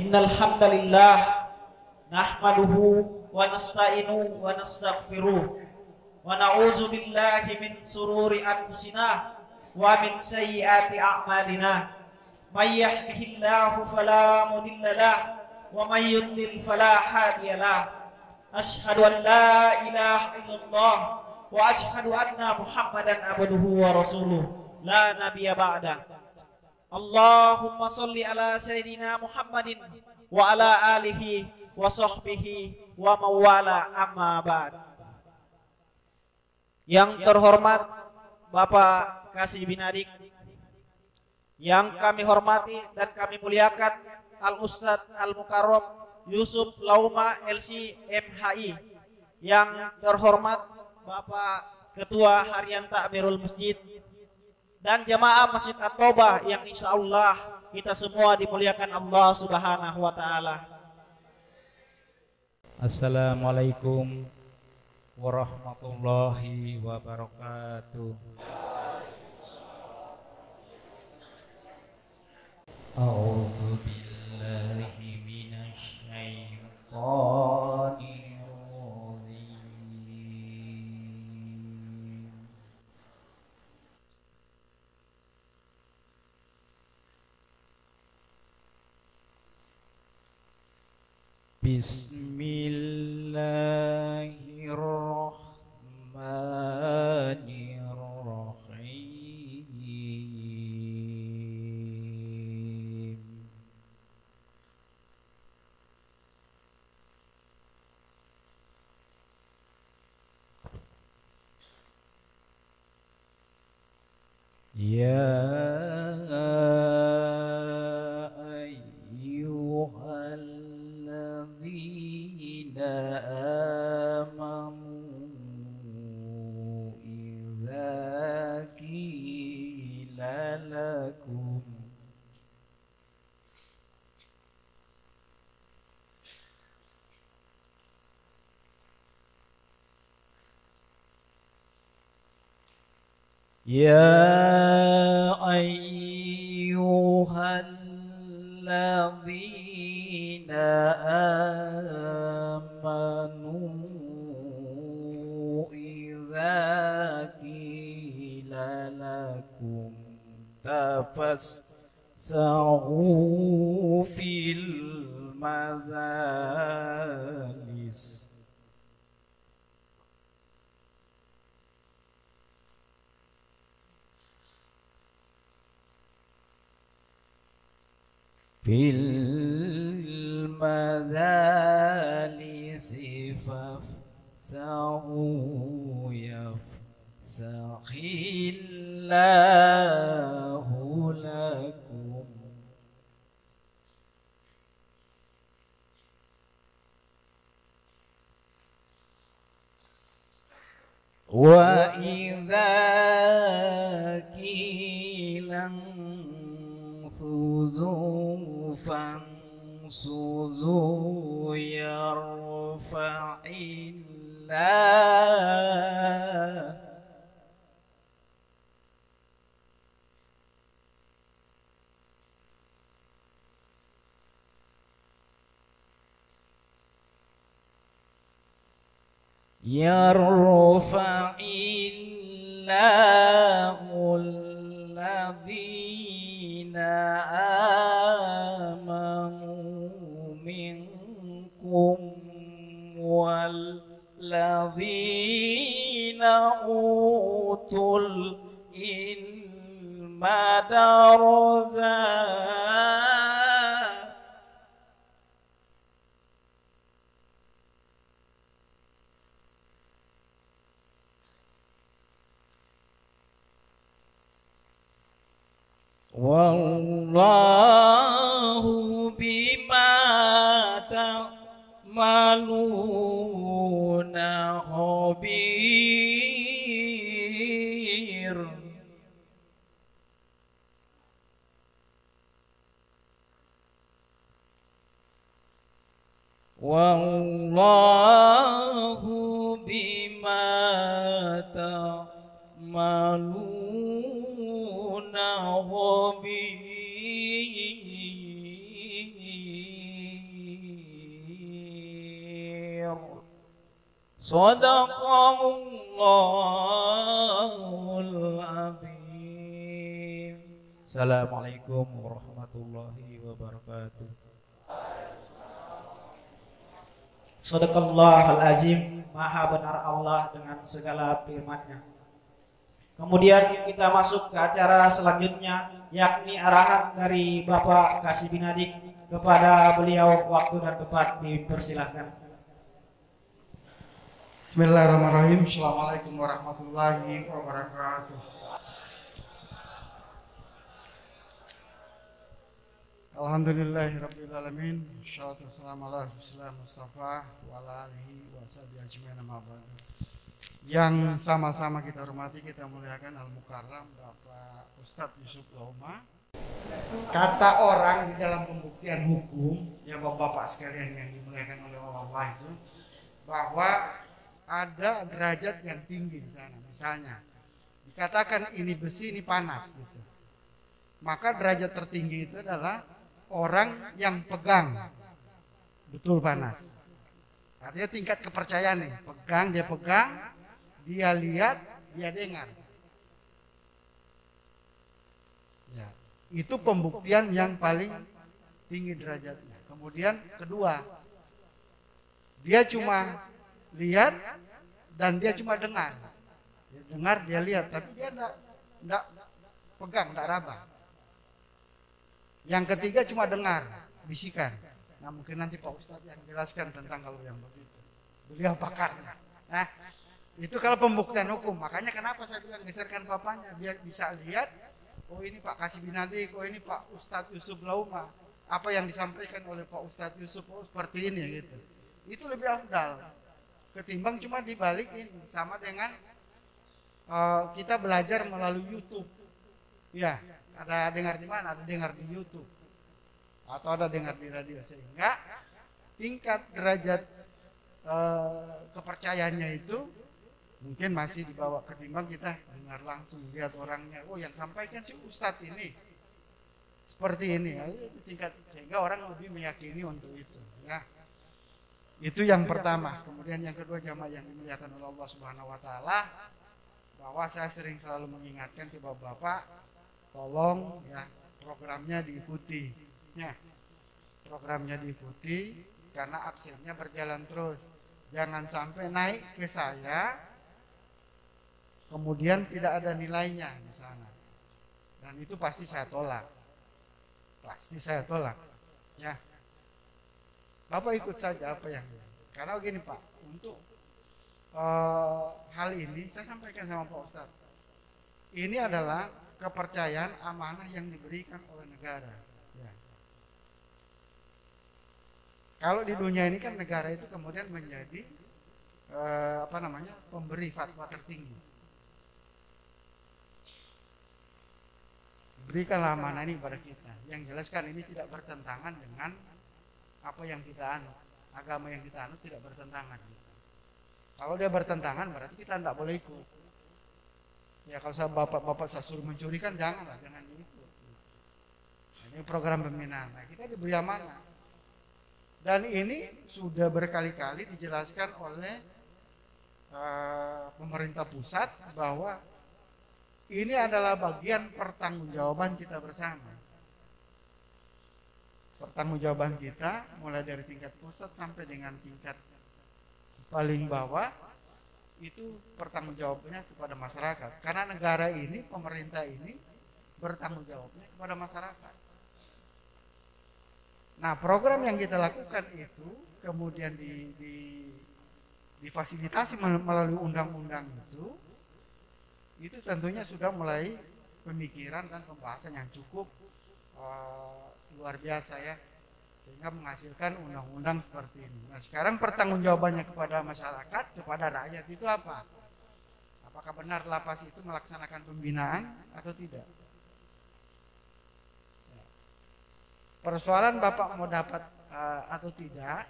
Innal hamdalillah nahmaduhu wa nasta'inu wa nastaghfiruh wa na'udzu billahi min sururi anfusina wa min sayyiati a'malina. May yahdihillahu fala mudilla lahu wa may yudlil fala hadiyalah. Asyhadu an la ilaha illallah wa asyhadu anna Muhammadan abduhu wa rasuluh la nabiyya ba'da. Allahumma sholli ala sayyidina Muhammadin wa ala alihi wa sahbihi wa mawala amma ba'd. Yang terhormat Bapak Kasih Binadik, yang kami hormati dan kami muliakan Al-Ustadz Al-Mukarram Yusuf Lauma LC MHI, yang terhormat Bapak Ketua Harian Takmirul Masjid dan jamaah Masjid At-Taubah yang insya Allah kita semua dimuliakan Allah Subhanahu wa Ta'ala. Assalamualaikum warahmatullahi wabarakatuh. A'udzu billahi minasy syaithanir rajim. Bismillahirrahmanirrahim. Ya ayyuhalladzina amanu idza qila lakum Ya ayyuhalladzina amanu idza qila lakum tafassahu fil majalis fil madhalisi fafsahu yafsahillahu lakum wa idza qila Fuzu fansuzu yarfa'illah yarfa'illahu alladhina amanu minkum walladzina utul ilma darajat wallahu bima ta'maluna khabir. Wallahu bima ta'maluna khabir. Sadaqallahul azim. Assalamualaikum warahmatullahi wabarakatuh. Shadaqallahul azim, maha benar Allah dengan segala firman-Nya. Kemudian kita masuk ke acara selanjutnya, yakni arahan dari Bapak Kasih Binadik. Kepada beliau waktu dan tempat dipersilahkan. Bismillahirrahmanirrahim. Assalamualaikum warahmatullahi wabarakatuh. Alhamdulillahirabbil alamin. Wassalatu wassalamu ala rasulillah Mustafa wa ala alihi wa sahbihi ajmain, amma ba'du. Yang sama-sama kita hormati, kita muliakan Al-Mukarram Bapak Ustadz Yusuf Lauma. Kata orang di dalam pembuktian hukum, ya bapak-bapak sekalian yang dimuliakan oleh Allah itu, bahwa ada derajat yang tinggi di sana. Misalnya dikatakan ini besi, ini panas gitu. Maka derajat tertinggi itu adalah orang yang pegang betul panas. Artinya tingkat kepercayaan nih, dia pegang, dia lihat, dia dengar. Ya, itu pembuktian yang paling tinggi derajatnya. Kemudian kedua, dia cuma lihat dan dia cuma dengar. Dia dengar, dia lihat, tapi dia enggak pegang, enggak raba. Yang ketiga cuma dengar, bisikan. Nah, mungkin nanti Pak Ustadz yang jelaskan tentang kalau yang begitu. Beliau pakarnya. Nah, itu kalau pembuktian hukum. Makanya kenapa saya bilang geserkan bapaknya, biar bisa lihat, oh ini Pak Kasih Binadik, oh ini Pak Ustadz Yusuf Lauma. Apa yang disampaikan oleh Pak Ustadz Yusuf, oh seperti ini gitu. Itu lebih afdal ketimbang cuma dibalik ini. Sama dengan kita belajar melalui YouTube. Ya, ada dengar di mana? Ada dengar di YouTube atau ada dengar di radio, sehingga tingkat derajat kepercayaannya itu mungkin masih dibawa ketimbang kita dengar langsung, lihat orangnya. Oh, yang sampaikan si Ustadz ini seperti ini, ya, itu tingkat, sehingga orang lebih meyakini untuk itu. Ya, itu yang pertama. Kemudian yang kedua, jamaah yang dimuliakan oleh Allah Subhanahu Wa Taala, bahwa saya sering selalu mengingatkan ke bapak-bapak, tolong ya programnya diikuti. Ya, programnya diikuti karena absennya berjalan terus. Jangan sampai naik ke saya, kemudian tidak ada nilainya di sana. Dan itu pasti saya tolak. Pasti saya tolak. Ya. Bapak ikut saja apa yang. Karena begini Pak, untuk hal ini saya sampaikan sama Pak Ustadz. Ini adalah kepercayaan amanah yang diberikan oleh negara. Ya. Kalau di dunia ini kan negara itu kemudian menjadi pemberi fatwa tertinggi. Berikanlah amanah ini kepada kita. Yang jelaskan ini tidak bertentangan dengan apa yang kita anut. Agama yang kita anut tidak bertentangan. Kalau dia bertentangan berarti kita tidak boleh ikut. Ya, kalau saya bapak-bapak saya suruh mencuri kan janganlah, jangan diikut. Nah, ini program pembinaan. Nah, kita diberi amanah. Dan ini sudah berkali-kali dijelaskan oleh pemerintah pusat bahwa ini adalah bagian pertanggungjawaban kita bersama. Pertanggungjawaban kita mulai dari tingkat pusat sampai dengan tingkat paling bawah, itu pertanggungjawabannya kepada masyarakat. Karena negara ini, pemerintah ini bertanggungjawabnya kepada masyarakat. Nah, program yang kita lakukan itu kemudian difasilitasi melalui undang-undang itu tentunya sudah mulai pemikiran dan pembahasan yang cukup luar biasa ya, sehingga menghasilkan undang-undang seperti ini. Nah, sekarang pertanggungjawabannya kepada masyarakat, kepada rakyat itu apa? Apakah benar lapas itu melaksanakan pembinaan atau tidak? Persoalan Bapak mau dapat atau tidak,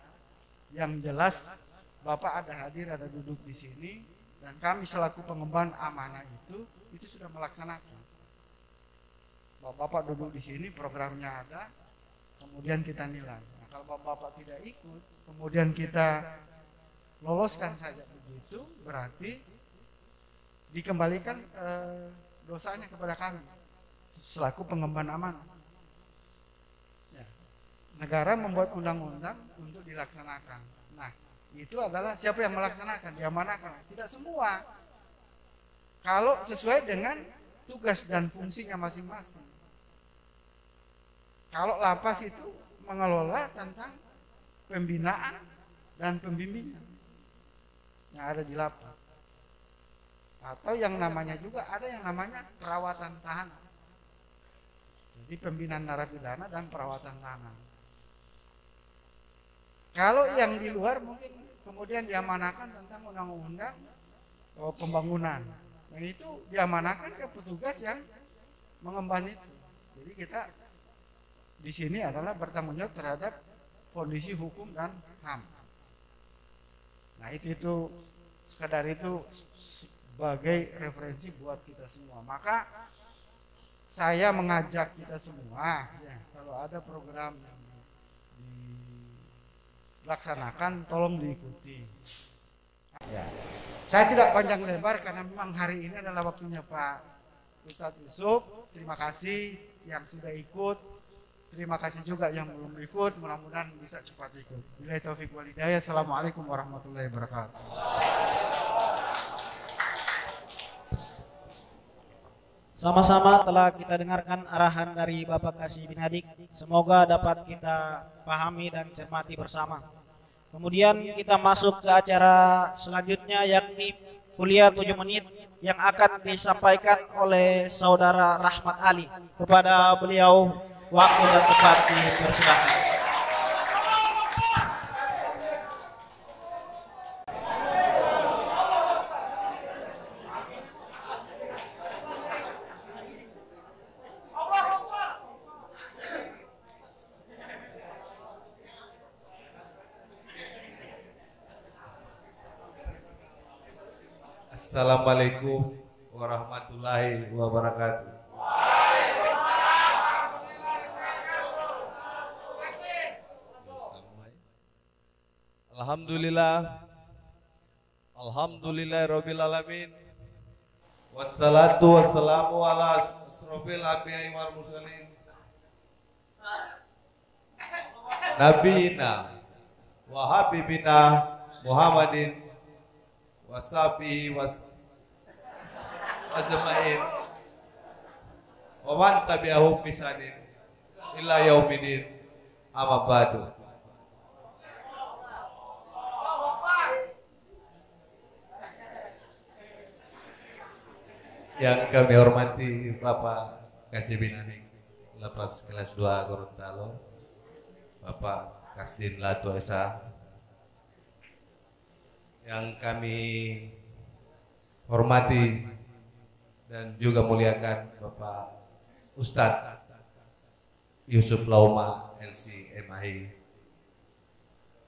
yang jelas Bapak ada hadir, ada duduk di sini, dan kami selaku pengemban amanah itu sudah melaksanakan. Bapak duduk di sini, programnya ada, kemudian kita nilai. Nah, kalau Bapak tidak ikut, kemudian kita loloskan saja begitu, berarti dikembalikan dosanya kepada kami selaku pengemban amanah. Ya. Negara membuat undang-undang untuk dilaksanakan. Nah, itu adalah siapa yang melaksanakan, diamanahkan. Tidak semua. Kalau sesuai dengan tugas dan fungsinya masing-masing. Kalau lapas itu mengelola tentang pembinaan dan pembimbingan yang ada di lapas. Atau yang namanya juga ada yang namanya perawatan tahanan. Jadi pembinaan narapidana dan perawatan tahanan. Kalau yang di luar mungkin kemudian diamanahkan tentang undang-undang pembangunan. Yang itu diamanahkan ke petugas yang mengemban itu. Jadi kita di sini adalah bertanggung jawab terhadap kondisi hukum dan HAM. Nah itu sekadar itu sebagai referensi buat kita semua. Maka saya mengajak kita semua, ya, kalau ada program yang dilaksanakan, tolong diikuti. Ya. Saya tidak panjang lebar karena memang hari ini adalah waktunya Pak Ustadz Yusuf. Terima kasih yang sudah ikut. Terima kasih juga yang belum ikut. Mudah-mudahan bisa cepat ikut. Billahi taufiq wal hidayah. Assalamualaikum warahmatullahi wabarakatuh. Sama-sama telah kita dengarkan arahan dari Bapak Kasih bin Hadik. Semoga dapat kita pahami dan cermati bersama. Kemudian kita masuk ke acara selanjutnya, yakni kuliah 7 menit yang akan disampaikan oleh Saudara Rahmat Ali. Kepada beliau waktu dan tempat dipersilakan. Assalamualaikum warahmatullahi wabarakatuh. Alhamdulillahirabbil alamin. Wassalatu wassalamu ala asrofil anbiya'i wal mursalin. Nabiyina wa habibina Muhammadin wasafi wasajmain wa man tabi'ahum bisanin illa yaumidin amma ba'du. Yang kami hormati Bapak Kasih bin Hadik, Lapas kelas 2 Gorontalo, Bapak Kasdin Latu Esa, yang kami hormati dan juga muliakan Bapak Ustadz Yusuf Lauma LC MAI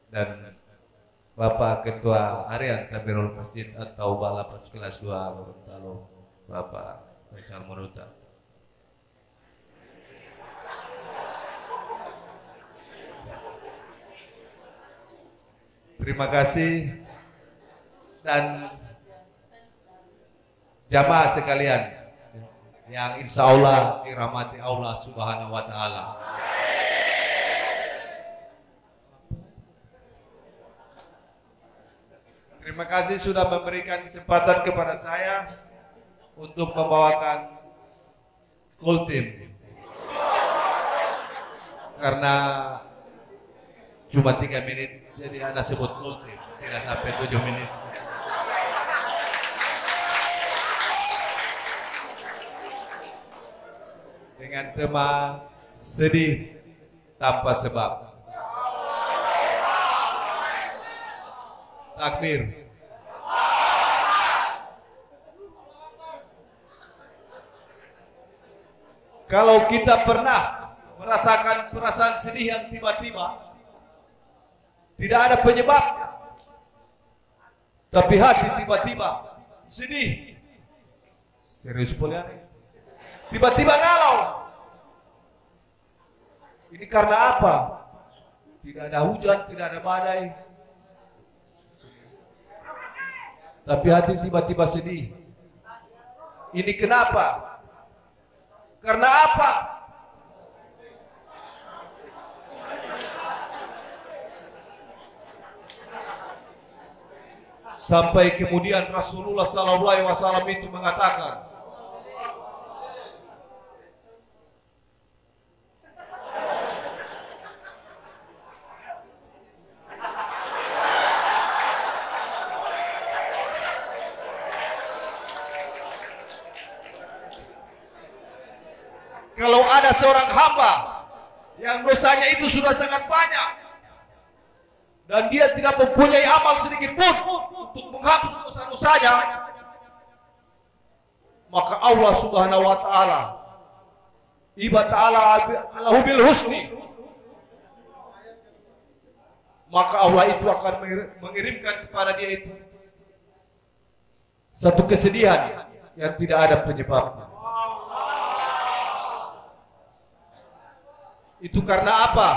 dan Bapak Ketua Harian Tabirul Masjid atau Lapas kelas 2 Gorontalo, Bapak Faisal Muruta. Terima kasih dan jamaah sekalian yang insya Allah dirahmati Allah Subhanahu wa Ta'ala. Terima kasih sudah memberikan kesempatan kepada saya untuk membawakan Kultim, karena cuma 3 menit jadi Anda sebut Kultim, tidak sampai 7 menit. Dengan tema sedih tanpa sebab. Takbir. Kalau kita pernah merasakan perasaan sedih yang tiba-tiba, tidak ada penyebabnya, tapi hati tiba-tiba sedih, serius pula, tiba-tiba galau. Ini karena apa? Tidak ada hujan, tidak ada badai, tapi hati tiba-tiba sedih. Ini kenapa? Karena apa? Sampai kemudian Rasulullah SAW itu mengatakan, kalau ada seorang hamba yang dosanya itu sudah sangat banyak dan dia tidak mempunyai amal sedikit pun untuk menghapus dosa-dosanya, maka Allah Subhanahu wa taala Allahu bil husni, maka Allah itu akan mengirimkan kepada dia itu satu kesedihan yang tidak ada penyebabnya. Itu karena apa?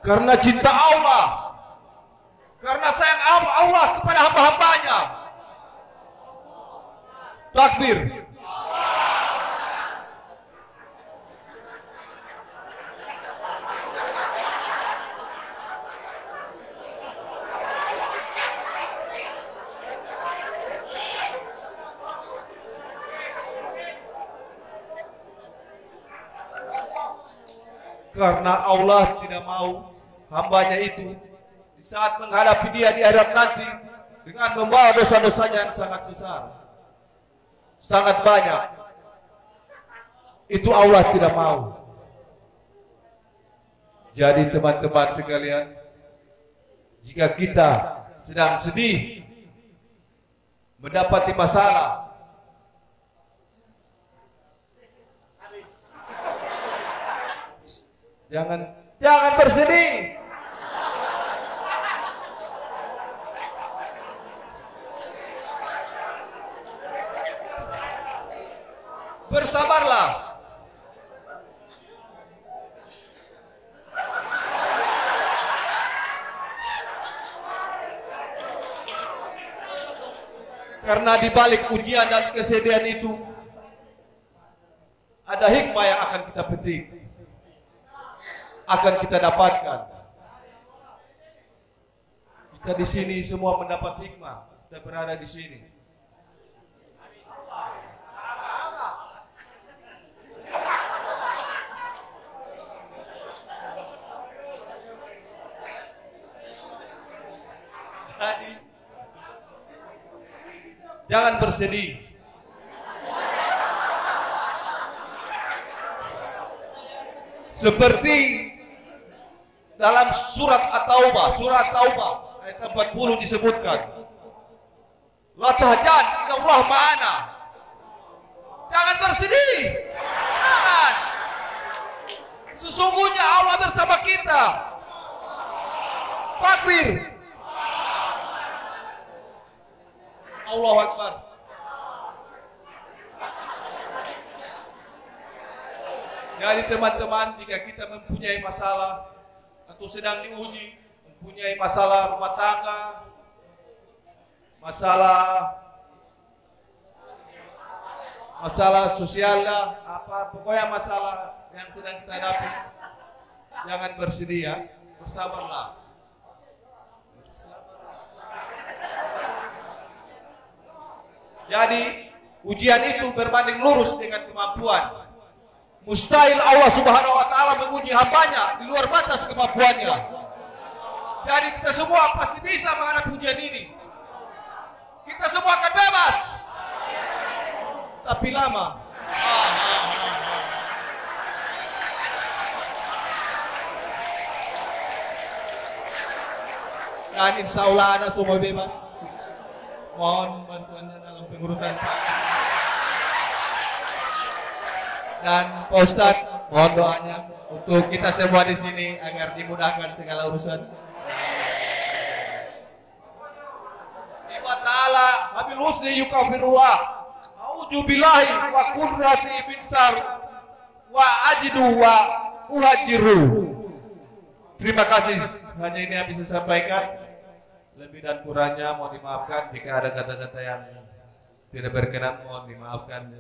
Karena cinta Allah, karena sayang Allah kepada hamba-hambanya. Takbir. Karena Allah tidak mau hambanya itu di saat menghadapi dia di akhirat nanti dengan membawa dosa-dosanya yang sangat besar, sangat banyak. Itu Allah tidak mau. Jadi teman-teman sekalian, jika kita sedang sedih, mendapati masalah, jangan bersedih. Bersabarlah. Karena di balik ujian dan kesedihan itu ada hikmah yang akan kita petik, akan kita dapatkan. Kita di sini semua mendapat hikmah. Kita berada di sini. Jadi jangan bersedih. Seperti dalam surat At-Taubah ayat 40 disebutkan, la tahzan innallaha ma'ana. Jangan bersedih. Jangan. Sesungguhnya Allah bersama kita. Takbir. Allahu Akbar. Jadi teman-teman, jika kita mempunyai masalah atau sedang diuji, mempunyai masalah rumah tangga, masalah sosial lah, pokoknya masalah yang sedang kita hadapi, jangan bersedih ya, bersabarlah. Jadi ujian itu berbanding lurus dengan kemampuan. Mustahil Allah Subhanahu wa taala menguji hambanya di luar batas kemampuannya. Jadi kita semua pasti bisa menghadapi ujian ini. Kita semua akan bebas. Tapi lama. Dan insya Allah Anda semua bebas. Mohon bantuannya dalam pengurusan. Dan Pak Ustadz, mohon doanya untuk kita semua di sini agar dimudahkan segala urusan. Allah Abil husni yukafirullah. A'udzu billahi wa qudrati bin sar wa ajidu wa uhajiru. Terima kasih. Hanya ini yang bisa saya sampaikan. Lebih dan kurangnya mohon dimaafkan jika ada kata-kata yang tidak berkenan, mohon dimaafkan.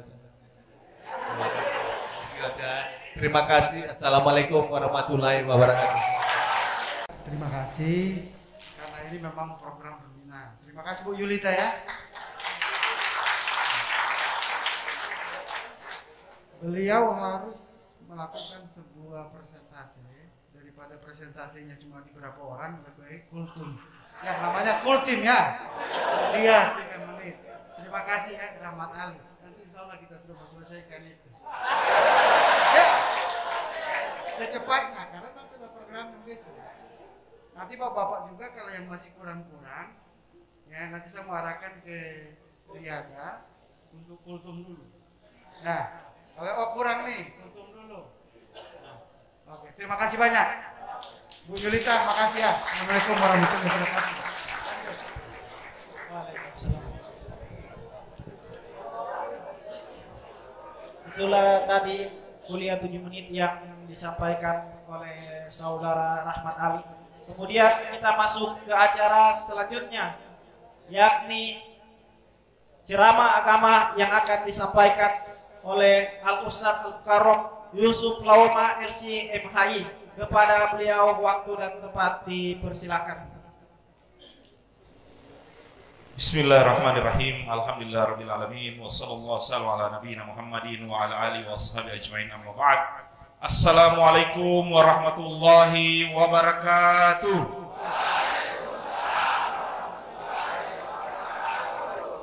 Terima kasih. Assalamualaikum warahmatullahi wabarakatuh. Terima kasih karena ini memang program pembina. Terima kasih Bu Yulita ya. Beliau harus melakukan sebuah presentasi, daripada presentasinya cuma di beberapa orang, lebih baik kultum. Ya namanya kultim ya. Lihat 3 menit. Terima kasih ya Rahmat Ali. Nanti insya Allah kita sudah selesaikan itu. Ya, secepatnya karena kan sudah program begitu. Nanti bapak-bapak juga kalau yang masih kurang-kurang, ya nanti saya mau arahkan ke Riaga untuk kultum dulu. Nah, kalau kurang nih, kultum dulu. Oke, terima kasih banyak. Bu Yulita, makasih ya. Assalamualaikum warahmatullahi wabarakatuh. Waalaikumsalam. Itulah tadi kuliah 7 menit yang disampaikan oleh saudara Rahmat Ali. Kemudian kita masuk ke acara selanjutnya, yakni ceramah agama yang akan disampaikan oleh Al-Ustadz Al-Karom Yusuf Laoma LC MHI. Kepada beliau waktu dan tempat dipersilakan. Bismillahirrahmanirrahim. Alhamdulillahirabbil alamin wassallallahu ala nabiyina Muhammadin wa ala alihi washabihi ajmain amma ba'd. Assalamualaikum warahmatullahi wabarakatuh.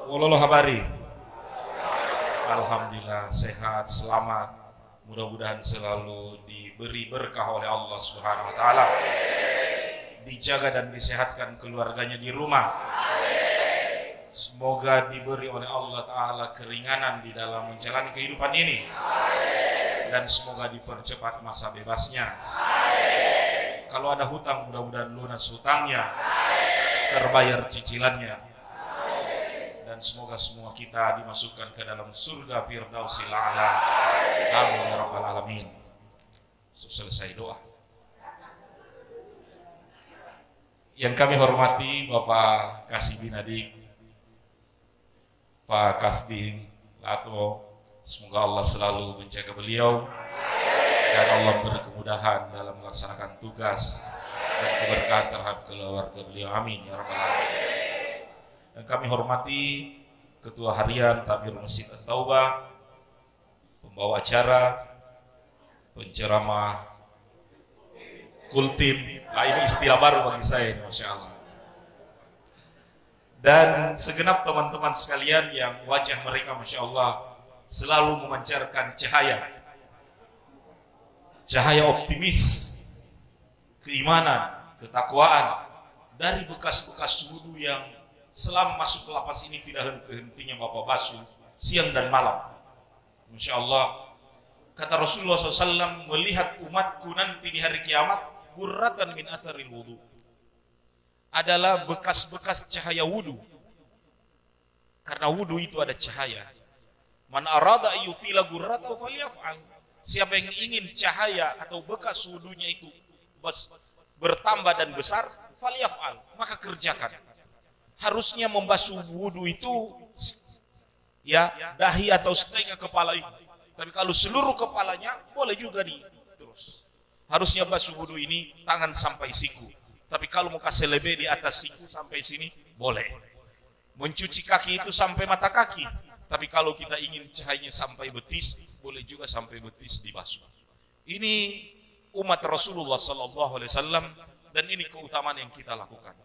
Wallahu habari. Alhamdulillah sehat, selamat. Mudah-mudahan selalu diberi berkah oleh Allah Subhanahu wa taala. Dijaga dan disehatkan keluarganya di rumah. Semoga diberi oleh Allah taala keringanan di dalam menjalani kehidupan ini. Dan semoga dipercepat masa bebasnya. Kalau ada hutang mudah-mudahan lunas hutangnya. Terbayar cicilannya. Dan semoga semua kita dimasukkan ke dalam surga Firdausil A'la. Amin ya rabbal alamin. Selesai doa. Yang kami hormati Bapak Kasih Binadik, Pak Kasdin Lato, semoga Allah selalu menjaga beliau dan Allah beri kemudahan dalam melaksanakan tugas dan keberkahan terhadap keluarga beliau. Amin ya rabbal alamin. Dan kami hormati Ketua Harian Takmir Masjid At-Taubah, pembawa acara, penceramah, kultim. Nah, ini istilah baru bagi saya, Masya Allah. Dan segenap teman-teman sekalian yang wajah mereka, Masya Allah, selalu memancarkan cahaya. Cahaya optimis, keimanan, ketakwaan, dari bekas-bekas wudu yang selama masuk ke lapas ini tidak henti-hentinya Bapak basuh siang dan malam. Masya Allah, kata Rasulullah SAW, melihat umatku nanti di hari kiamat gurratan min atharil wudu, adalah bekas-bekas cahaya wudu. Karena wudu itu ada cahaya. Man arada ayyutila gurratahu falyaf'al. Siapa yang ingin cahaya atau bekas wudunya itu bertambah dan besar, falyaf'al, maka kerjakan. Harusnya membasuh wudu itu ya dahi atau setengah kepala ini. Tapi kalau seluruh kepalanya boleh juga terus. Harusnya basuh wudu ini tangan sampai siku. Tapi kalau mau kasih lebih di atas siku sampai sini boleh. Mencuci kaki itu sampai mata kaki. Tapi kalau kita ingin cahayanya sampai betis, boleh juga sampai betis dibasuh. Ini umat Rasulullah SAW dan ini keutamaan yang kita lakukan.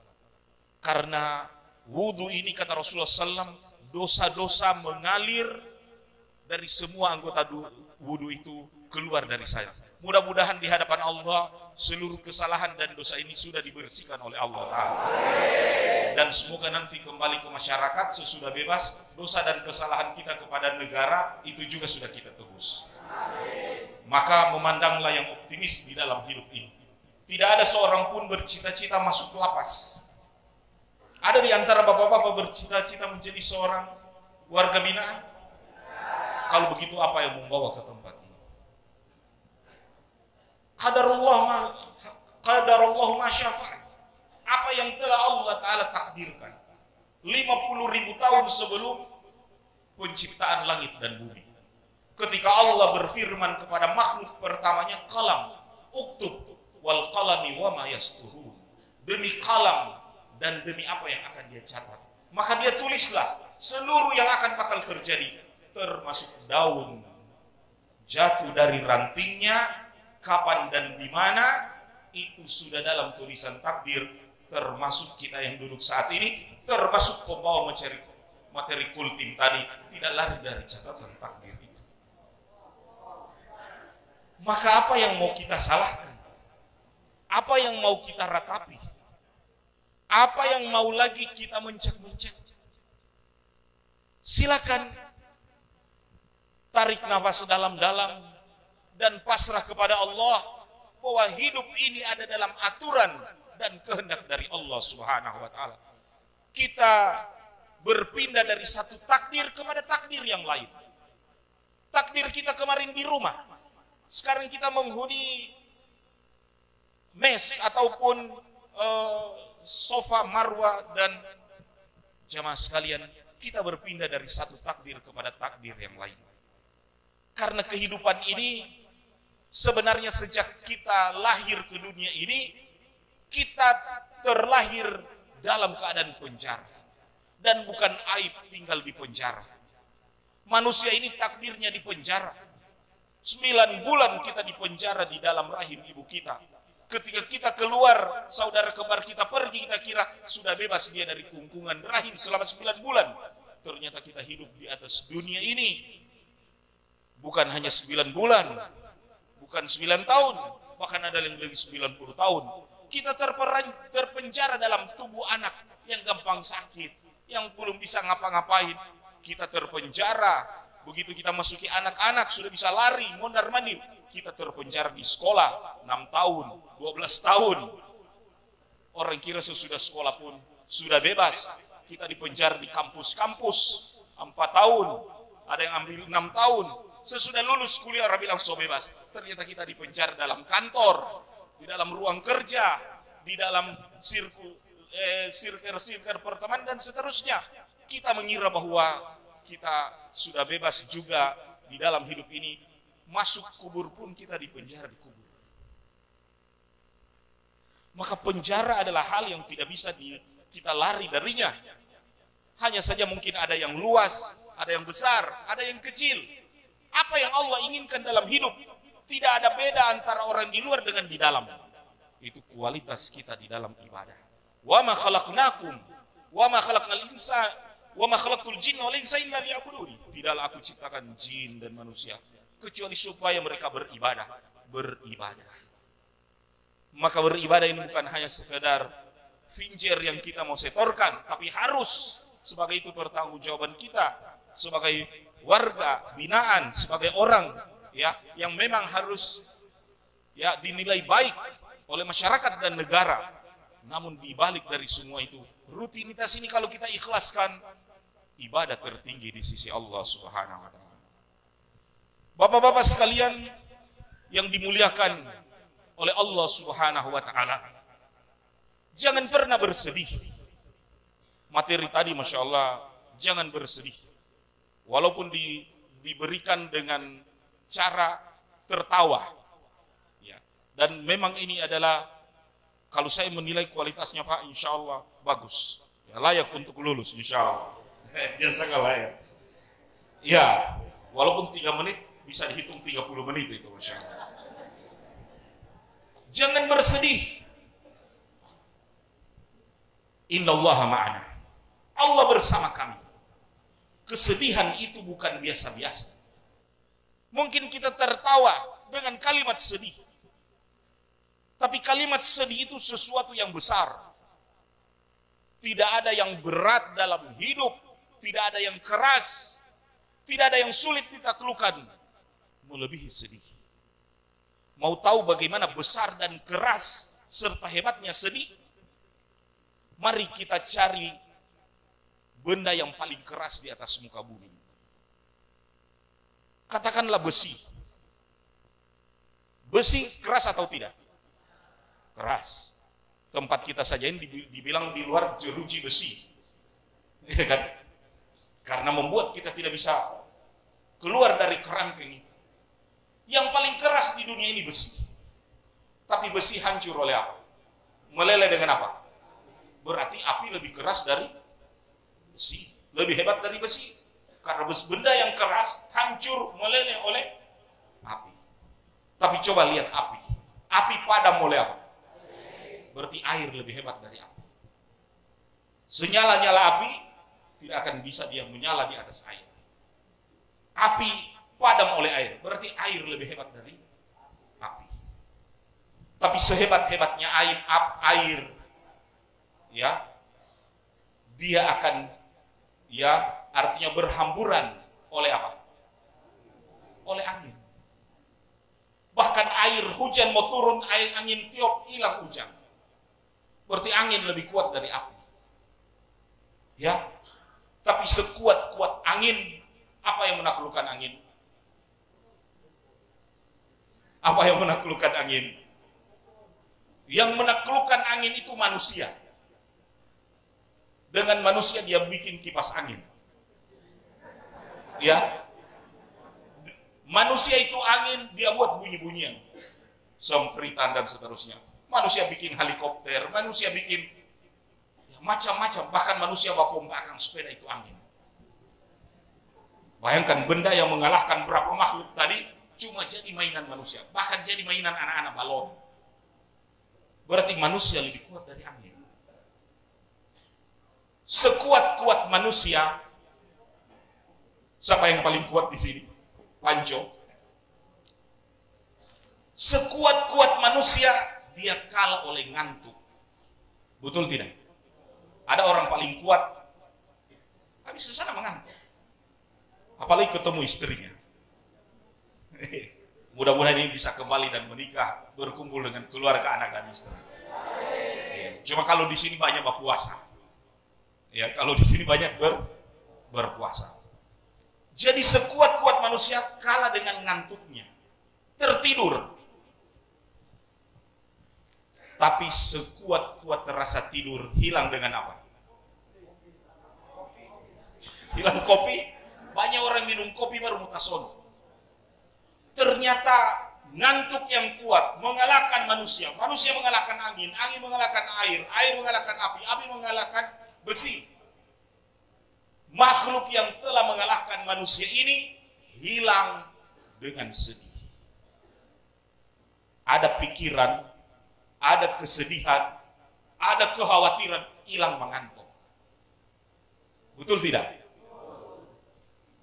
Karena wudu ini kata Rasulullah SAW, dosa-dosa mengalir dari semua anggota wudu itu keluar dari saya. Mudah-mudahan di hadapan Allah seluruh kesalahan dan dosa ini sudah dibersihkan oleh Allah Ta'ala. Dan semoga nanti kembali ke masyarakat sesudah bebas, dosa dan kesalahan kita kepada negara itu juga sudah kita tebus. Maka memandanglah yang optimis di dalam hidup ini. Tidak ada seorang pun bercita-cita masuk lapas. Ada di antara bapak-bapak bercita-cita menjadi seorang warga binaan? Kalau begitu apa yang membawa ke tempat ini? Qadarullah ma syafa'a. Apa yang telah Allah Ta'ala takdirkan 50.000 tahun sebelum penciptaan langit dan bumi. Ketika Allah berfirman kepada makhluk pertamanya, qalam, uktub, wal qalami wa ma yasturun. Demi kalam dan demi apa yang akan dia catat. Maka dia tulislah seluruh yang akan bakal terjadi, termasuk daun jatuh dari rantingnya, kapan dan di mana, itu sudah dalam tulisan takdir. Termasuk kita yang duduk saat ini, termasuk pembawa materi kultim tadi, tidak lari dari catatan takdir itu. Maka apa yang mau kita salahkan? Apa yang mau kita ratapi? Apa yang mau lagi kita mencak-mencak? Silakan tarik nafas dalam-dalam dan pasrah kepada Allah bahwa hidup ini ada dalam aturan dan kehendak dari Allah Subhanahu wa Ta'ala. Kita berpindah dari satu takdir kepada takdir yang lain. Takdir kita kemarin di rumah, sekarang kita menghuni mes ataupun sofa marwah. Dan jamaah sekalian, kita berpindah dari satu takdir kepada takdir yang lain. Karena kehidupan ini sebenarnya sejak kita lahir ke dunia ini, kita terlahir dalam keadaan penjara. Dan bukan aib tinggal di penjara. Manusia ini takdirnya di penjara. 9 bulan kita di penjara di dalam rahim ibu kita. Ketika kita keluar, saudara kembar kita pergi, kita kira sudah bebas dia dari kungkungan rahim selama 9 bulan. Ternyata kita hidup di atas dunia ini bukan hanya 9 bulan, bukan 9 tahun, bahkan ada yang lebih 90 tahun. Kita terpenjara dalam tubuh anak yang gampang sakit, yang belum bisa ngapa-ngapain. Kita terpenjara, begitu kita masuki anak-anak sudah bisa lari, mondar-mandir. Kita terpenjara di sekolah 6 tahun, 12 tahun. Orang kira sesudah sekolah pun sudah bebas. Kita dipenjara di kampus-kampus 4 tahun, ada yang ambil 6 tahun. Sesudah lulus kuliah orang bilang so bebas. Ternyata kita dipenjara dalam kantor, di dalam ruang kerja, di dalam sirkel pertemanan dan seterusnya. Kita mengira bahwa kita sudah bebas juga di dalam hidup ini. Masuk kubur pun kita dipenjara di kubur. Maka penjara adalah hal yang tidak bisa kita lari darinya. Hanya saja mungkin ada yang luas, ada yang besar, ada yang kecil. Apa yang Allah inginkan dalam hidup tidak ada beda antara orang di luar dengan di dalam. Itu kualitas kita di dalam ibadah. Wa ma khalaqnakum wa ma khalaqnal insa wa ma khalaqtul jinna wal insa illa liya'budun. Tidaklah aku ciptakan jin dan manusia kecuali supaya mereka beribadah. Maka beribadah ini bukan hanya sekedar finjer yang kita mau setorkan, tapi harus sebagai itu pertanggungjawaban kita sebagai warga binaan, sebagai orang ya yang memang harus ya dinilai baik oleh masyarakat dan negara. Namun dibalik dari semua itu, rutinitas ini kalau kita ikhlaskan, ibadah tertinggi di sisi Allah Subhanahu wa Ta'ala. Bapak-bapak sekalian yang dimuliakan oleh Allah Subhanahu wa Ta'ala, jangan pernah bersedih. Materi tadi Masya Allah, jangan bersedih. Walaupun diberikan dengan cara tertawa. Ya. Dan memang ini adalah, kalau saya menilai kualitasnya Pak, insya Allah bagus. Ya, layak untuk lulus insya Allah. Jazakallah ya. Ya, walaupun 3 menit bisa dihitung 30 menit itu Masya Allah. Jangan bersedih. Innallaha ma'ana. Allah bersama kami. Kesedihan itu bukan biasa-biasa. Mungkin kita tertawa dengan kalimat sedih. Tapi kalimat sedih itu sesuatu yang besar. Tidak ada yang berat dalam hidup. Tidak ada yang keras. Tidak ada yang sulit ditaklukkan melebihi sedih. Mau tahu bagaimana besar dan keras serta hebatnya sedih? Mari kita cari benda yang paling keras di atas muka bumi. Katakanlah besi. Besi keras atau tidak? Keras. Tempat kita saja ini dibilang di luar jeruji besi. Ya kan? Karena membuat kita tidak bisa keluar dari kerangkeng itu. Yang paling keras di dunia ini besi. Tapi besi hancur oleh apa? Meleleh dengan apa? Berarti api lebih keras dari besi. Lebih hebat dari besi. Karena benda yang keras hancur meleleh oleh api. Tapi coba lihat api. Api padam oleh apa? Berarti air lebih hebat dari api. Senyala-nyala api tidak akan bisa dia menyala di atas air. Api padam oleh air, berarti air lebih hebat dari api. Tapi sehebat-hebatnya air, ya, dia akan, ya, artinya berhamburan oleh apa? Oleh angin. Bahkan air hujan mau turun, air angin tiup, hilang hujan. Berarti angin lebih kuat dari api. Ya, tapi sekuat-kuat angin, apa yang menaklukkan angin? Apa yang menaklukkan angin? Yang menaklukkan angin itu manusia. Dengan manusia dia bikin kipas angin. Ya. Manusia itu angin, dia buat bunyi-bunyian. Sempritan dan seterusnya. Manusia bikin helikopter, manusia bikin ya, macam-macam. Bahkan manusia membakar sepeda itu angin. Bayangkan benda yang mengalahkan berapa makhluk tadi cuma jadi mainan manusia, bahkan jadi mainan anak-anak balon. Berarti manusia lebih kuat dari angin. Sekuat-kuat manusia, siapa yang paling kuat di sini? Panco. Sekuat-kuat manusia, dia kalah oleh ngantuk. Betul tidak? Ada orang paling kuat, habis sana mengantuk. Apalagi ketemu istrinya. Mudah-mudahan ini bisa kembali dan menikah, berkumpul dengan keluarga, anak dan istri. Cuma kalau di sini banyak berpuasa. Ya, kalau di sini banyak berpuasa. Jadi sekuat-kuat manusia kalah dengan ngantuknya. Tertidur. Tapi sekuat-kuat rasa tidur hilang dengan apa? Hilang kopi. Banyak orang minum kopi baru mutason. Ternyata ngantuk yang kuat mengalahkan manusia. Manusia mengalahkan angin, angin mengalahkan air, air mengalahkan api, api mengalahkan besi. Makhluk yang telah mengalahkan manusia ini hilang dengan sedih. Ada pikiran, ada kesedihan, ada kekhawatiran, hilang mengantuk. Betul tidak?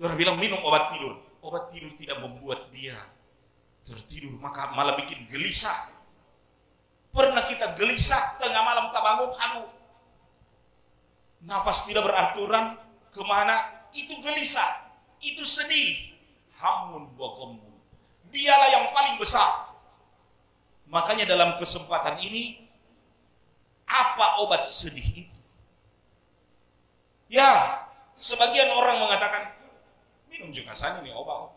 Orang bilang minum obat tidur. Obat tidur tidak membuat dia tertidur, maka malah bikin gelisah. Pernah kita gelisah tengah malam tak bangun, aduh, nafas tidak beraturan, kemana? Itu gelisah, itu sedih. Hamun bokomun, dialah yang paling besar. Makanya dalam kesempatan ini, apa obat sedih itu? Ya, sebagian orang mengatakan, minum juga sana nih obat.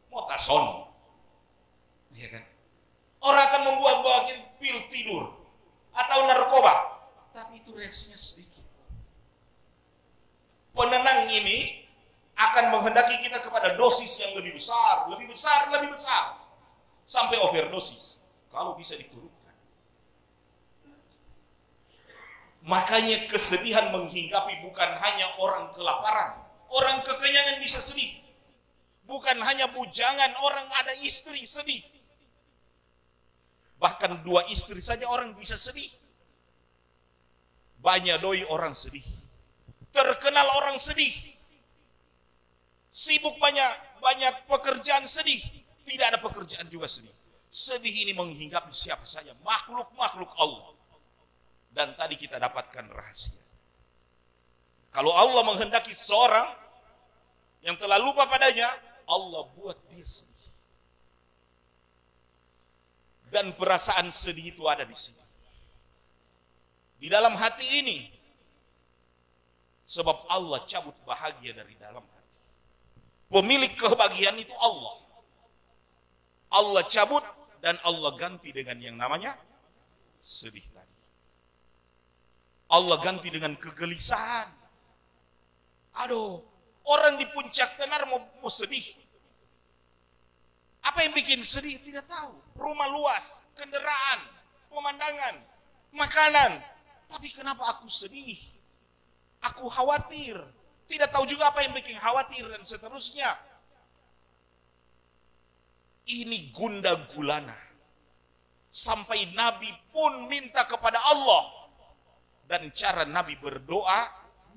Motason. Ya kan? Orang akan membuat pil tidur atau narkoba, tapi itu reaksinya sedikit. Penenang ini akan menghendaki kita kepada dosis yang lebih besar, lebih besar, lebih besar, sampai overdosis. Kalau bisa diturunkan. Makanya kesedihan menghinggapi bukan hanya orang kelaparan, orang kekenyangan bisa sedih. Bukan hanya bujangan, orang ada istri sedih. Bahkan 2 istri saja orang bisa sedih. Banyak doi orang sedih. Terkenal orang sedih. Sibuk banyak pekerjaan sedih. Tidak ada pekerjaan juga sedih. Sedih ini menghinggapi siapa saja. Makhluk-makhluk Allah. Dan tadi kita dapatkan rahasia. Kalau Allah menghendaki seorang yang telah lupa padanya, Allah buat dia sedih. Dan perasaan sedih itu ada di sini. di dalam hati ini. Sebab Allah cabut bahagia dari dalam hati. Pemilik kebahagiaan itu Allah. Allah cabut dan Allah ganti dengan yang namanya sedih tadi. Allah ganti dengan kegelisahan. Aduh, orang di puncak tenar mau sedih. Apa yang bikin sedih? Tidak tahu. Rumah luas, kendaraan, pemandangan, makanan. Tapi kenapa aku sedih? Aku khawatir. Tidak tahu juga apa yang bikin khawatir dan seterusnya. Ini gundah gulana. Sampai Nabi pun minta kepada Allah. Dan cara Nabi berdoa,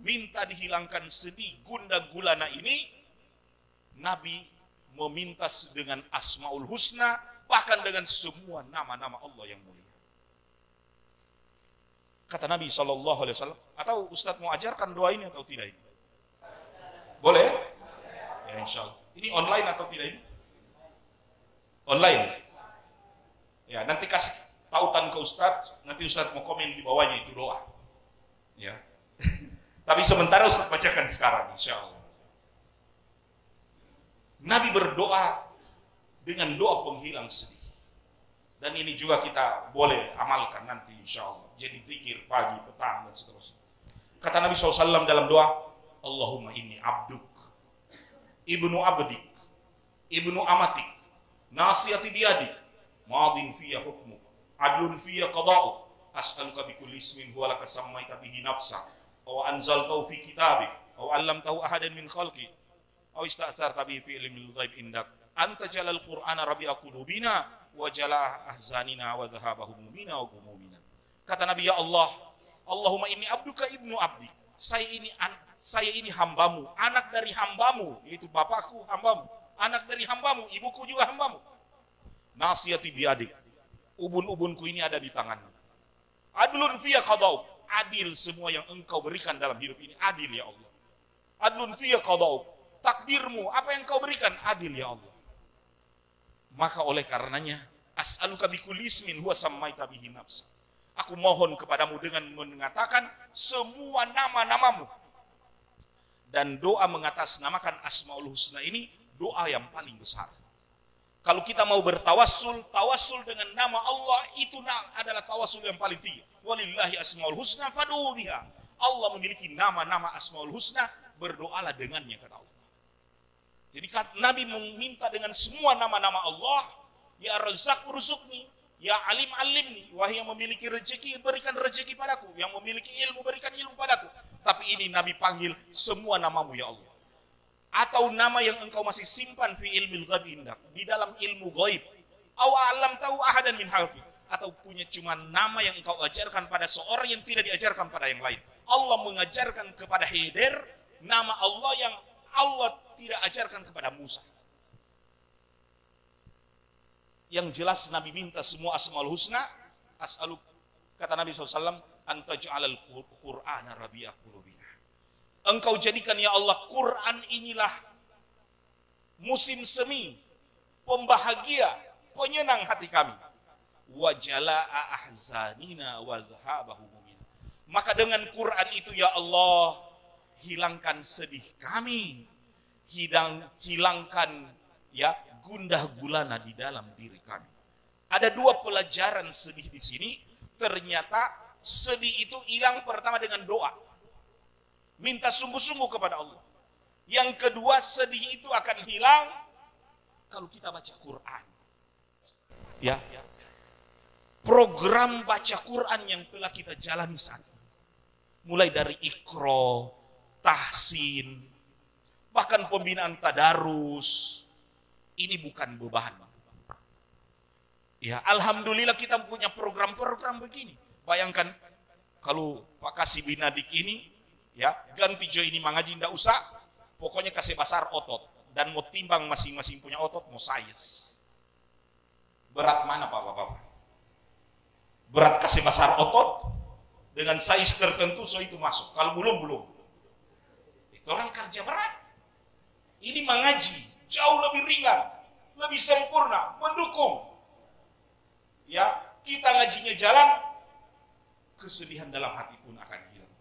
minta dihilangkan sedih gundah gulana ini. Nabi meminta dengan Asmaul Husna, bahkan dengan semua nama-nama Allah yang mulia. Kata Nabi SAW, atau Ustadz mau ajarkan doa ini atau tidak ini? Boleh? Ya insya Allah. Ini online atau tidak ini? Online. Ya nanti kasih tautan ke Ustadz, nanti Ustadz mau komen di bawahnya itu doa. Ya. Tapi sementara Ustadz bacakan sekarang insya Allah. Nabi berdoa dengan doa penghilang sedih. Dan ini juga kita boleh amalkan nanti insya Allah. Jadi zikir pagi, petang, dan seterusnya. Kata Nabi SAW dalam doa, Allahumma inni abduk, ibnu abdik, ibnu amatik, nasiyati biyadik, madin fiyya hukmu, adlun fiyya qada'u, as'aluka bikulli ismin huwa laka sammaita bihi nafsa, aw anzaltahu fi kitabik, aw 'allamtahu ahadan min khalqik, aw ista'tharta bihi fi ilmil ghaib indak, anta jalal qur'ana rabi'a qulubina wa jala ahzanina wa dhahaba humumina wa gumumina. Kata Nabi, ya Allah, Allahumma inni abduka ibnu abdik. Saya ini hambamu, anak dari hambamu, yaitu bapakku hambamu, anak dari hambamu, ibuku juga hambamu. Nasiyati biadik, ubun-ubunku ini ada di tanganmu. Adlun fiyya qada'u, adil semua yang engkau berikan dalam hidup ini, adil ya Allah. Adlun fiyya qada'u, takdirmu, apa yang engkau berikan, adil ya Allah. Maka oleh karenanya, as'aluka bikulli ismin huwa sammaita bihi nafsa. Aku mohon kepadamu dengan mengatakan semua nama-namamu. Dan doa mengatasnamakan Asmaul Husna ini doa yang paling besar. Kalau kita mau bertawassul, tawassul dengan nama Allah itu adalah tawassul yang paling tinggi. Walillahi Asmaul Husna fad'u biha. Allah memiliki nama-nama Asmaul Husna, berdoalah dengannya kata Allah. Jadi Nabi meminta dengan semua nama-nama Allah, ya Razzaq urzuqni, ya Alim alimni, wahai yang memiliki rezeki berikan rezeki padaku, yang memiliki ilmu berikan ilmu padaku. Tapi ini Nabi panggil semua namamu ya Allah. Atau nama yang engkau masih simpan fi ilmil ghaib indak, di dalam ilmu gaib. Aw a'lamtahu ahadan min khalqi, atau punya cuma nama yang engkau ajarkan pada seorang yang tidak diajarkan pada yang lain. Allah mengajarkan kepada Khidir nama Allah yang Allah tidak ajarkan kepada Musa. Yang jelas Nabi minta semua Asmaul Husna, as'aluk, kata Nabi SAW, antaj'alal Qur'ana rabi'a qulubina. Engkau jadikan ya Allah Quran inilah musim semi, pembahagia, penyenang hati kami. Wa jala'a ahzanina wa dhahaba humumina. Maka dengan Quran itu ya Allah, hilangkan sedih kami, hilangkan ya gundah gulana di dalam diri kami. Ada dua pelajaran sedih di sini. Ternyata sedih itu hilang pertama dengan doa. Minta sungguh-sungguh kepada Allah. Yang kedua, sedih itu akan hilang kalau kita baca Quran. Ya. Program baca Quran yang telah kita jalani saat ini. Mulai dari Iqra, tahsin, bahkan pembinaan tadarus. Ini bukan beban. Ya, alhamdulillah kita punya program-program begini. Bayangkan kalau Pak Kasih Binadik ini, ya ganti jo ini mengaji ndak usah, pokoknya kasih basar otot dan mau timbang masing-masing punya otot mau size. Berat mana Bapak-bapak? Berat kasih basar otot dengan size tertentu so itu masuk. Kalau belum. Itu orang kerja berat. Ini mengaji jauh lebih ringan, lebih sempurna, mendukung. Ya, kita ngajinya jalan, kesedihan dalam hati pun akan hilang.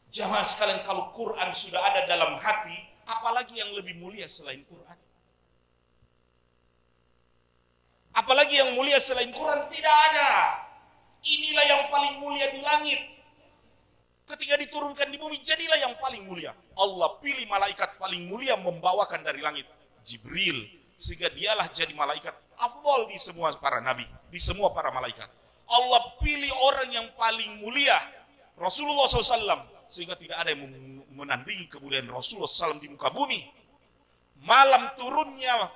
Jamaah sekalian, kalau Quran sudah ada dalam hati, apalagi yang lebih mulia selain Quran? Apalagi yang mulia selain Quran? Tidak ada. Inilah yang paling mulia di langit. Ketika diturunkan di bumi, jadilah yang paling mulia. Allah pilih malaikat paling mulia membawakan dari langit, Jibril, sehingga dialah jadi malaikat afdal di semua para nabi, di semua para malaikat. Allah pilih orang yang paling mulia, Rasulullah SAW, sehingga tidak ada yang menandingi kemuliaan Rasulullah SAW di muka bumi. Malam turunnya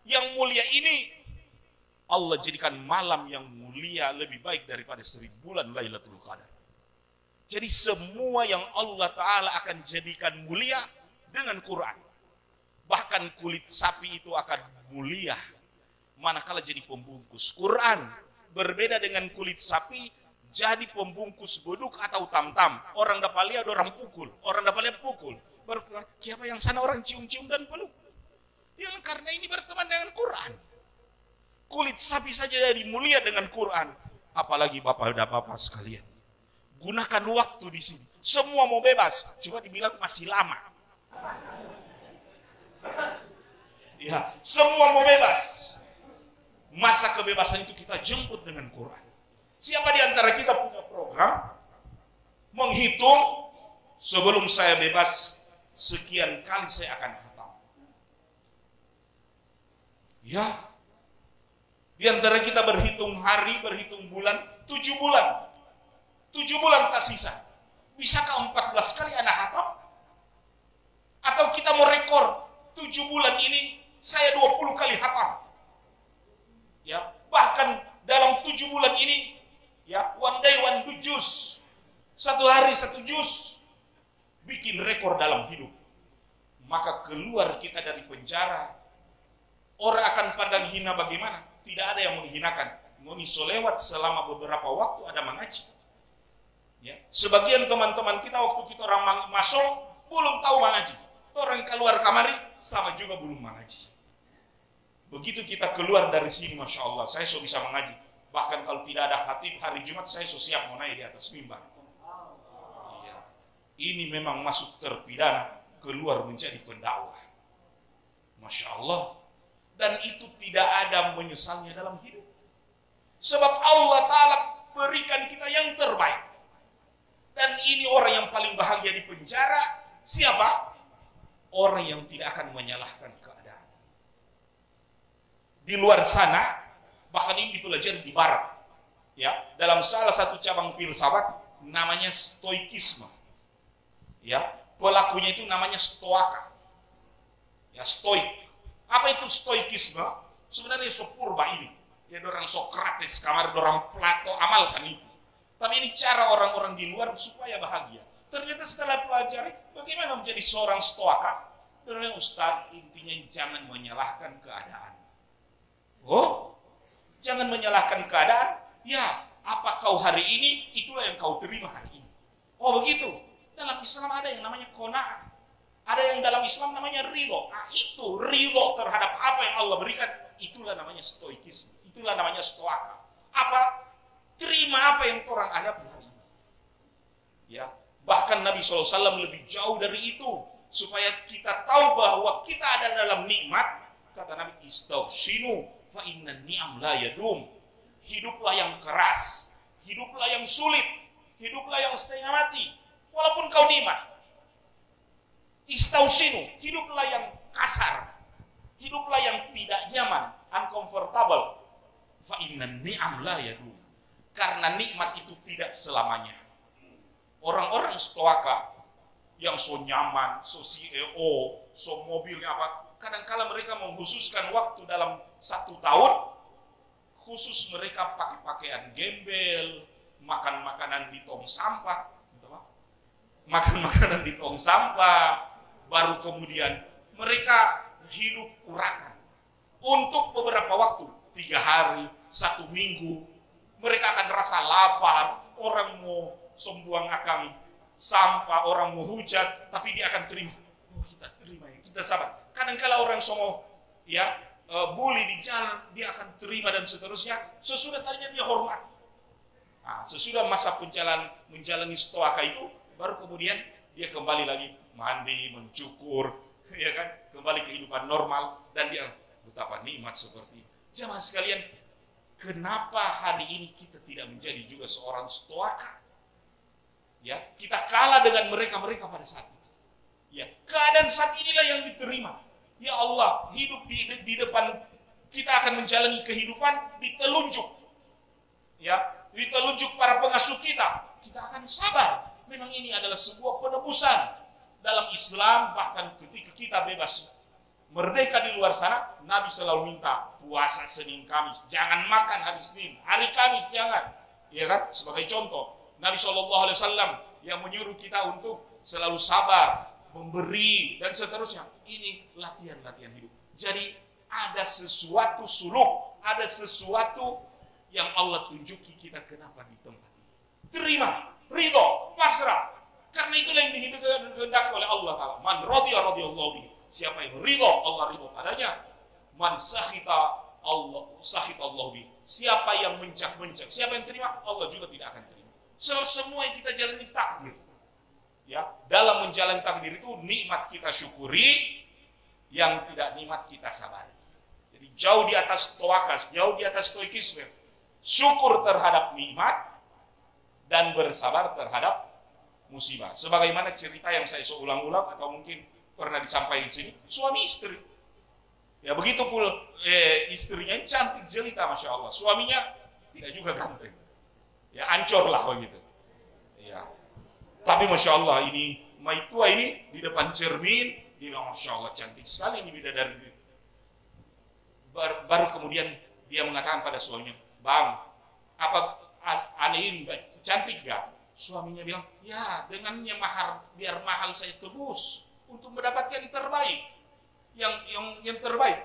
yang mulia ini, Allah jadikan malam yang mulia lebih baik daripada 1000 bulan Lailatul Qadar. Jadi semua yang Allah Ta'ala akan jadikan mulia dengan Quran. Bahkan kulit sapi itu akan mulia manakala jadi pembungkus. Quran berbeda dengan kulit sapi jadi pembungkus beduk atau tam-tam. Orang dapat lihat orang pukul, orang dapat lihat pukul. Baru siapa yang sana orang cium-cium dan peluk. Ya, karena ini berteman dengan Quran. Kulit sapi saja jadi mulia dengan Quran. Apalagi bapak-bapak sekalian. Gunakan waktu di sini. Semua mau bebas, cuma dibilang masih lama. Ya, semua mau bebas. Masa kebebasan itu kita jemput dengan Quran. Siapa di antara kita punya program menghitung sebelum saya bebas sekian kali saya akan khatam? Ya. Di antara kita berhitung hari, berhitung bulan, 7 bulan. 7 bulan tak sisa. Bisakah 14 kali anak khatam? Atau kita mau rekor 7 bulan ini saya 20 kali khatam? Ya, bahkan dalam 7 bulan ini, ya, one day one juz. 1 hari 1 juz. Bikin rekor dalam hidup. Maka keluar kita dari penjara, orang akan pandang hina bagaimana? Tidak ada yang menghinakan. Ngoni solewat selama beberapa waktu ada mengaji. Ya. Sebagian teman-teman kita waktu kita orang masuk belum tahu mengaji. Orang keluar kamari sama juga belum mengaji. Begitu kita keluar dari sini, Masya Allah, saya so bisa mengaji. Bahkan kalau tidak ada khatib hari Jumat, saya so siap mau naik di atas mimbar. Iya. Ini memang masuk terpidana, keluar menjadi pendakwah. Masya Allah. Dan itu tidak ada menyesalnya dalam hidup. Sebab Allah Ta'ala berikan kita yang terbaik. Dan ini orang yang paling bahagia di penjara. Siapa? Orang yang tidak akan menyalahkan keadaan. Di luar sana, bahkan ini dipelajari di barat. Ya, dalam salah satu cabang filsafat, namanya stoikisme. Ya, pelakunya itu namanya stoaka. Ya, stoik. Apa itu stoikisme? Sebenarnya purba ini. Ya, orang Sokrates, kamar orang Plato amalkan itu. Tapi ini cara orang-orang di luar supaya bahagia. Ternyata setelah pelajari, bagaimana menjadi seorang stoaka? Ternyata Ustaz, intinya jangan menyalahkan keadaan. Oh, jangan menyalahkan keadaan. Ya, apa kau hari ini, itulah yang kau terima hari ini. Oh begitu. Dalam Islam ada yang namanya qanaah. Ada yang dalam Islam namanya ridho. Nah itu ridho terhadap apa yang Allah berikan. Itulah namanya stoikisme. Itulah namanya stoaka. Apa? Terima apa yang orang hadapi hari ini. Ya. Bahkan Nabi SAW lebih jauh dari itu. Supaya kita tahu bahwa kita ada dalam nikmat. Kata Nabi, istawshinu fa inna ni'am la yadum. Hiduplah yang keras. Hiduplah yang sulit. Hiduplah yang setengah mati. Walaupun kau nikmat. Istaushinu, hiduplah yang kasar, hiduplah yang tidak nyaman, uncomfortable. Fa inna ni'am la yadum. Karena nikmat itu tidak selamanya. Orang-orang stoaka yang so nyaman, so CEO, so mobilnya apa, kadang-kala mereka mengkhususkan waktu dalam 1 tahun, khusus mereka pakai pakaian gembel, makan makanan di tong sampah, makan makanan di tong sampah. Baru kemudian mereka hidup urakan. Untuk beberapa waktu, 3 hari, 1 minggu, mereka akan rasa lapar. Orang mau sembuang akan sampah, orang mau hujat, tapi dia akan terima. Oh, kita terima, kita sabar. Kadang-kala orang semua ya bully di jalan, dia akan terima dan seterusnya. Sesudah tadinya dia hormat. Nah, sesudah masa menjalani stoaka itu, baru kemudian dia kembali lagi mandi, mencukur, ya kan, kembali kehidupan normal, dan dia betapa nikmat seperti itu. Jemaah sekalian, kenapa hari ini kita tidak menjadi juga seorang stoaka? Ya, kita kalah dengan mereka pada saat itu. Ya, keadaan saat inilah yang diterima. Ya Allah, hidup di depan kita akan menjalani kehidupan ditelunjuk. Ya, ditelunjuk para pengasuh kita. Kita akan sabar. Memang ini adalah sebuah penebusan dalam Islam. Bahkan ketika kita bebas merdeka di luar sana, Nabi selalu minta puasa Senin Kamis, jangan makan hari Senin, hari Kamis jangan. Ya kan? Sebagai contoh, Nabi SAW yang menyuruh kita untuk selalu sabar, memberi, dan seterusnya. Ini latihan-latihan hidup. Jadi ada sesuatu suluk, ada sesuatu yang Allah tunjuki kita kenapa di tempat ini. Terima, ridho, pasrah. Karena itulah yang dikehendaki oleh Allah Ta'ala. Man radhiya radhiyallahu bihi. Siapa yang ridho, Allah ridho padanya. Man sakhita Allah bihi. Siapa yang mencak-mencak, siapa yang terima, Allah juga tidak akan terima. Semua yang kita jalani takdir. Ya, dalam menjalani takdir itu nikmat kita syukuri, yang tidak nikmat kita sabari. Jadi jauh di atas tawakas, jauh di atas stoikisme. Syukur terhadap nikmat dan bersabar terhadap musibah. Sebagaimana cerita yang saya ulang-ulang atau mungkin pernah disampaikan di sini, suami istri. Ya begitu pula istrinya cantik jelita, masya Allah. Suaminya tidak juga ganteng. Ya ancur lah begitu. Ya. Tapi masya Allah ini maitua ini di depan cermin, dia bilang masya Allah cantik sekali ini bidadari. Baru kemudian dia mengatakan pada suaminya, Bang, apa aneh ini cantik gak? Suaminya bilang, ya dengannya mahar, biar mahal saya tebus untuk mendapatkan yang terbaik, yang terbaik.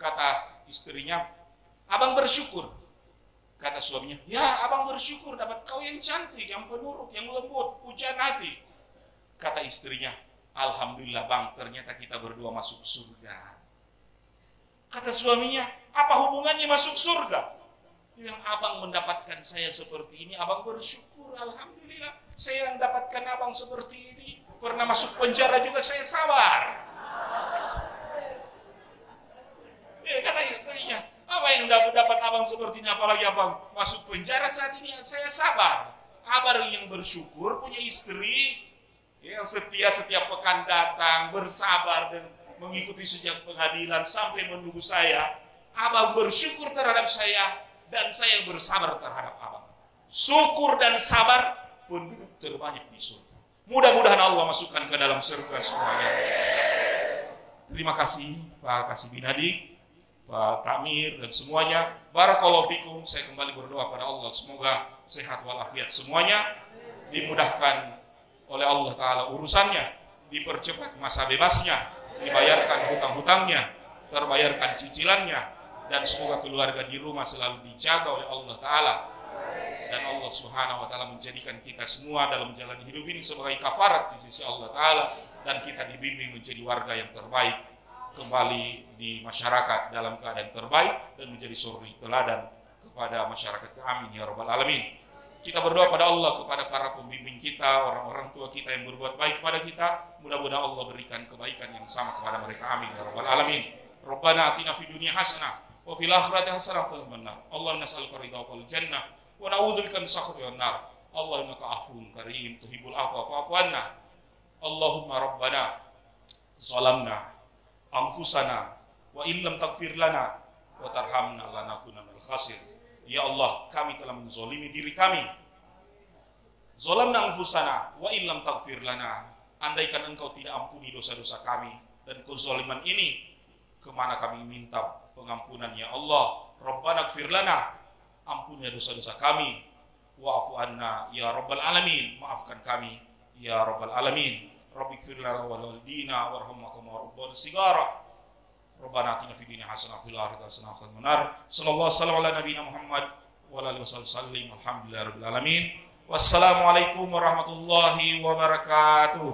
Kata istrinya, abang bersyukur. Kata suaminya, ya abang bersyukur dapat kau yang cantik, yang penurut, yang lembut, hujan hati. Kata istrinya, alhamdulillah bang, ternyata kita berdua masuk surga. Kata suaminya, apa hubungannya masuk surga? Dia bilang, abang mendapatkan saya seperti ini, abang bersyukur, alhamdulillah. Saya yang dapatkan abang seperti ini. Karena masuk penjara juga saya sabar. Ya, kata istrinya, apa yang dapat abang seperti ini, apalagi abang masuk penjara saat ini, saya sabar. Abang yang bersyukur, punya istri, yang setia setiap pekan datang, bersabar dan mengikuti sejak pengadilan sampai menunggu saya. Abang bersyukur terhadap saya, dan saya bersabar terhadap abang. Syukur dan sabar penduduk terbanyak di surga. Mudah-mudahan Allah masukkan ke dalam surga semuanya. Terima kasih Pak Kasih Binadik, Pak Tamir dan semuanya. Barakallahu fikum. Saya kembali berdoa pada Allah semoga sehat walafiat semuanya, dimudahkan oleh Allah Ta'ala urusannya, dipercepat masa bebasnya, dibayarkan hutang-hutangnya, terbayarkan cicilannya, dan semoga keluarga di rumah selalu dijaga oleh Allah Ta'ala, dan Allah Subhanahu wa Ta'ala menjadikan kita semua dalam menjalani hidup ini sebagai kafarat di sisi Allah Ta'ala, dan kita dibimbing menjadi warga yang terbaik, kembali di masyarakat dalam keadaan terbaik, dan menjadi suri teladan kepada masyarakat. Amin ya rabbal alamin. Kita berdoa pada Allah, kepada para pembimbing kita, orang-orang tua kita yang berbuat baik kepada kita, mudah-mudahan Allah berikan kebaikan yang sama kepada mereka. Amin ya rabbal alamin. Rabbana atina fid dunya hasanah wa fil akhirati hasanah wa qina adzabannar. Allahumma nas'aluka ridhaka wal jannah wa na'udzubika min sakhatika wan nar. Allahumma innaka afuwwun karim tuhibbul afwa fa'fu anna. Allahumma rabbana zalamna anfusana wa in lam taghfir lana wa tarhamna lanakunanna minal khasirin. Ya Allah, kami telah menzolimi diri kami. Zalamna anfusana wa in lam taghfir lana. Andaikan engkau tidak ampuni dosa-dosa kami dan kezaliman ini, kemana kami minta pengampunan ya Allah. Rabbana ighfir lana, ampuni dosa-dosa kami. Wa'fu anna ya rabbal alamin, maafkan kami ya rabbal alamin. Rabbi ighfir lana wa walidina warhamna kama rabbana shigara. Rabbana atina fid dunya hasanah wa fil akhirati hasanah wa qina adzabannar. Sallallahu alaihi wasallam ala nabiyina Muhammad wa ala alihi wasallam. Alhamdulillahirabbil alamin. Wassalamualaikum warahmatullahi wabarakatuh.